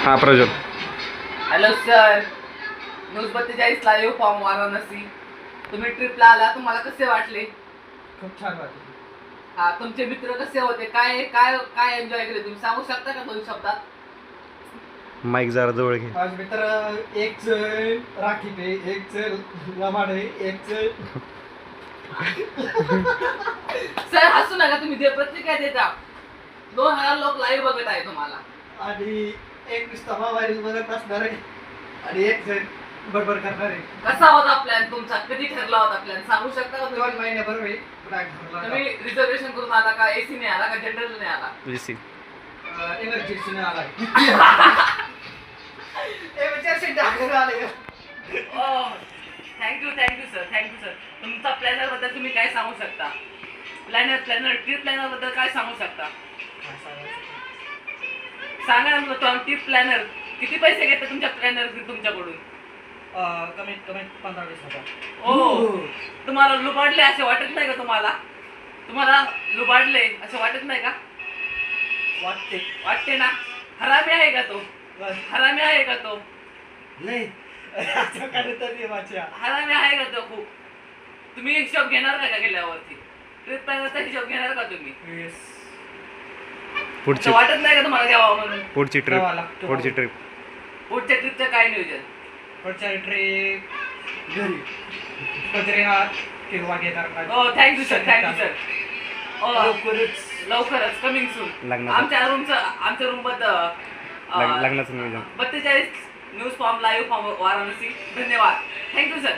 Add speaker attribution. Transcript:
Speaker 1: हा Prajwal.
Speaker 2: Hello sir, news 42 live from Varanasi. तुम्ही ट्रिपला आला, तुम्हाला कसे वाटले?
Speaker 3: खूप छान वाटले.
Speaker 2: हा, तुमचे मित्र कसे होते? काय काय काय एन्जॉय केले तुम्ही? सांगू शकता का 2 शब्दात?
Speaker 1: माईक जरा जवळ घे.
Speaker 3: माझे मित्र एक जण राखी पे, एक जण लमाडे, एक जण
Speaker 2: सर हसू नका, तुम्ही जे प्रतिक्रिया देता 2000 लोक लाईव्ह बघत आहे तुम्हाला.
Speaker 3: आणि एक नुसता मोबाईल बघत असणार आहे आणि एक जण बडबड करणार आहे.
Speaker 2: कसा होता प्लॅन तुमचा? कधी ठरला होता प्लॅन? सांगू शकता का
Speaker 3: 2
Speaker 2: तुम्ही?
Speaker 3: महिन्यापूर्वी प्लॅन ठरला
Speaker 2: तुम्ही रिझर्वेशन करून आला का? एसी ने आला का जनरल ने आला?
Speaker 1: एसी.
Speaker 3: इमर्जन्सीने आलाय. इमर्जन्सी डॉक्टर आले.
Speaker 2: Thank you sir, sir. तुमचा प्लॅनर बद्दल तुम्ही काय सांगू शकता? ट्रिप प्लॅनर बद्दल काय सांगू शकता? सांगा ना, ट्रिप प्लॅनर किती पैसे घेतात तुमच्या प्लॅनर तुमच्याकडून?
Speaker 3: कमीत कमी 15-20 हजार.
Speaker 2: ओ, तुम्हाला लुबाडले असे वाटत नाही का? तुम्हाला लुबाडले असे वाटत नाही का? वाटते ना? हरामी आहे का तो? हरामी आहे का तो?
Speaker 3: नाही असं काहीतरी माझ्या.
Speaker 2: हरामी आहे का तो खूप? तुम्ही हिशोब घेणार का गेल्यावरती? ट्रिप प्लॅनरचा हिशोब घेणार का तुम्ही?
Speaker 1: पुढची
Speaker 2: असं वाटत नाही का तुम्हाला घ्यावा म्हणून?
Speaker 1: पुढची ट्रिप. पुढची ट्रिप.
Speaker 2: पुढच्या ट्रिपचं काय नियोजन?
Speaker 3: पुढच्या ट्रिप घरी बद्रीनाथ किंवा केदारनाथ.
Speaker 2: हो, थँक्यू सर. लवकरच कमिंग सून.
Speaker 1: लग्नाचं.
Speaker 2: आमच्या रूम बद्दल
Speaker 1: लग्नाचं नियोजन.
Speaker 2: 42 news form live form Varanasi. धन्यवाद. Thank you sir.